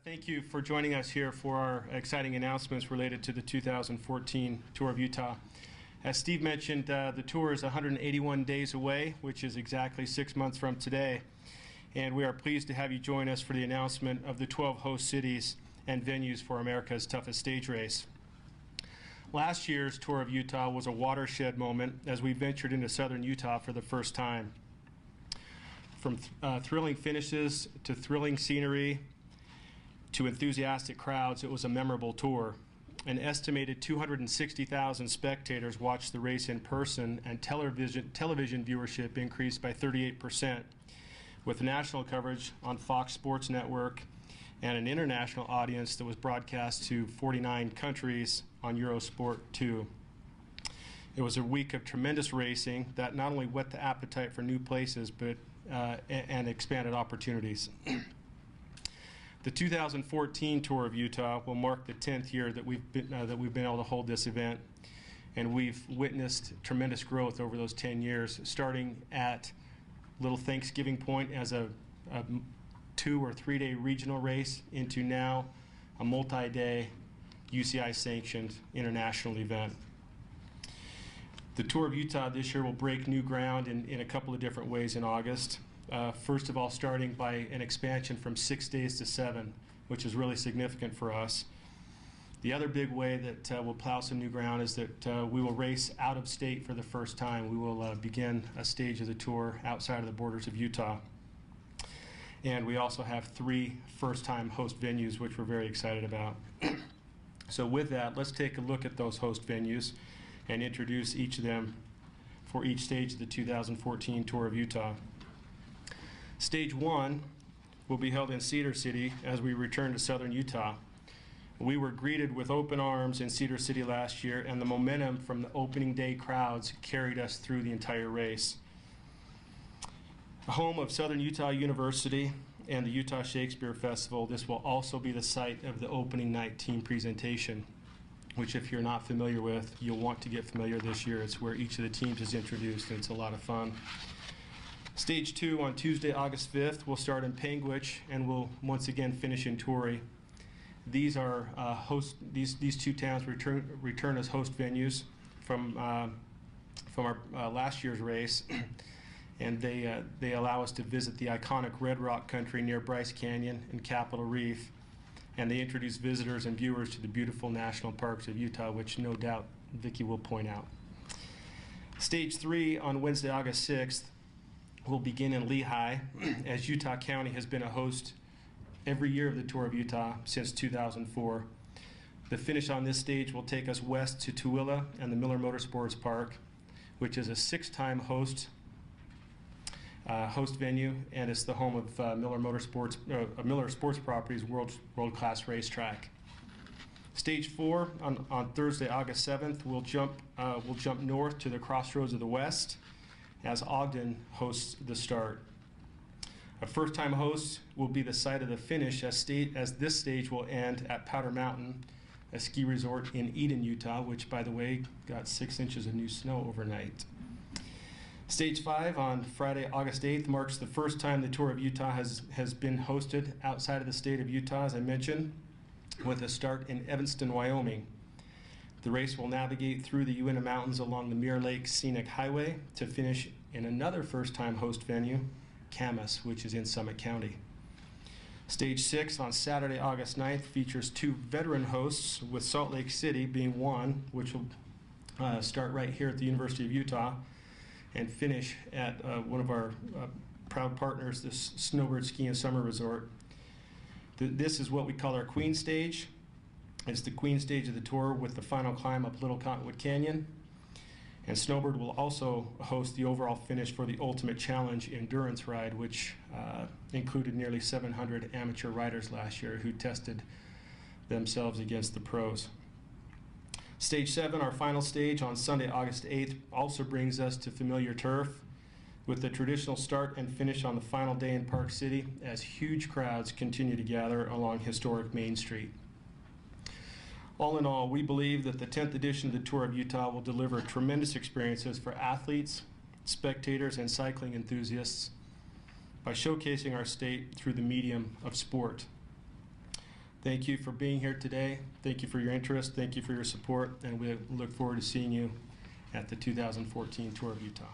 Thank you for joining us here for our exciting announcements related to the 2014 Tour of Utah. As Steve mentioned, the tour is 181 days away, which is exactly 6 months from today. And we are pleased to have you join us for the announcement of the 12 host cities and venues for America's toughest stage race. Last year's Tour of Utah was a watershed moment as we ventured into southern Utah for the first time. From thrilling finishes to thrilling scenery to enthusiastic crowds, it was a memorable tour. An estimated 260,000 spectators watched the race in person, and television viewership increased by 38%, with national coverage on Fox Sports Network and an international audience that was broadcast to 49 countries on Eurosport 2. It was a week of tremendous racing that not only whet the appetite for new places, but and expanded opportunities. The 2014 Tour of Utah will mark the 10th year that we've been able to hold this event, and we've witnessed tremendous growth over those 10 years, starting at Little Thanksgiving Point as a 2 or 3 day regional race into now a multi-day UCI sanctioned international event. The Tour of Utah this year will break new ground in a couple of different ways in August. First of all, starting by an expansion from 6 days to 7, which is really significant for us. The other big way that we'll plow some new ground is that we will race out of state for the first time. We will begin a stage of the tour outside of the borders of Utah. And we also have 3 first-time host venues, which we're very excited about. So with that, let's take a look at those host venues and introduce each of them for each stage of the 2014 Tour of Utah. Stage 1 will be held in Cedar City as we return to southern Utah. We were greeted with open arms in Cedar City last year, and the momentum from the opening day crowds carried us through the entire race. The home of Southern Utah University and the Utah Shakespeare Festival, this will also be the site of the opening night team presentation, which if you're not familiar with, you'll want to get familiar this year. It's where each of the teams is introduced, and it's a lot of fun. Stage 2 on Tuesday, August 5th, will start in Panguitch and will once again finish in Torrey. These are these 2 towns return as host venues from our last year's race, and they allow us to visit the iconic Red Rock country near Bryce Canyon and Capitol Reef, and they introduce visitors and viewers to the beautiful national parks of Utah, which no doubt Vicki will point out. Stage 3 on Wednesday, August 6th, will begin in Lehi, as Utah County has been a host every year of the Tour of Utah since 2004. The finish on this stage will take us west to Tooele and the Miller Motorsports Park, which is a 6-time host venue, and it's the home of Miller Sports Properties world-class racetrack. Stage 4 on Thursday, August 7th, we'll jump north to the Crossroads of the West, as Ogden hosts the start. A first-time host will be the site of the finish, as this stage will end at Powder Mountain, a ski resort in Eden, Utah, which, by the way, got 6 inches of new snow overnight. Stage 5 on Friday, August 8th, marks the first time the Tour of Utah has been hosted outside of the state of Utah, as I mentioned, with a start in Evanston, Wyoming. The race will navigate through the Uinta Mountains along the Mirror Lake Scenic Highway to finish in another first-time host venue, Camas, which is in Summit County. Stage 6 on Saturday, August 9th, features 2 veteran hosts, with Salt Lake City being one, which will start right here at the University of Utah and finish at one of our proud partners, the Snowbird Ski and Summer Resort. This is what we call our Queen Stage. It's the Queen Stage of the tour with the final climb up Little Cottonwood Canyon. And Snowbird will also host the overall finish for the Ultimate Challenge endurance ride, which included nearly 700 amateur riders last year who tested themselves against the pros. Stage 7, our final stage on Sunday, August 8th, also brings us to familiar turf, with the traditional start and finish on the final day in Park City as huge crowds continue to gather along historic Main Street. All in all, we believe that the 10th edition of the Tour of Utah will deliver tremendous experiences for athletes, spectators, and cycling enthusiasts by showcasing our state through the medium of sport. Thank you for being here today. Thank you for your interest. Thank you for your support, and we look forward to seeing you at the 2014 Tour of Utah.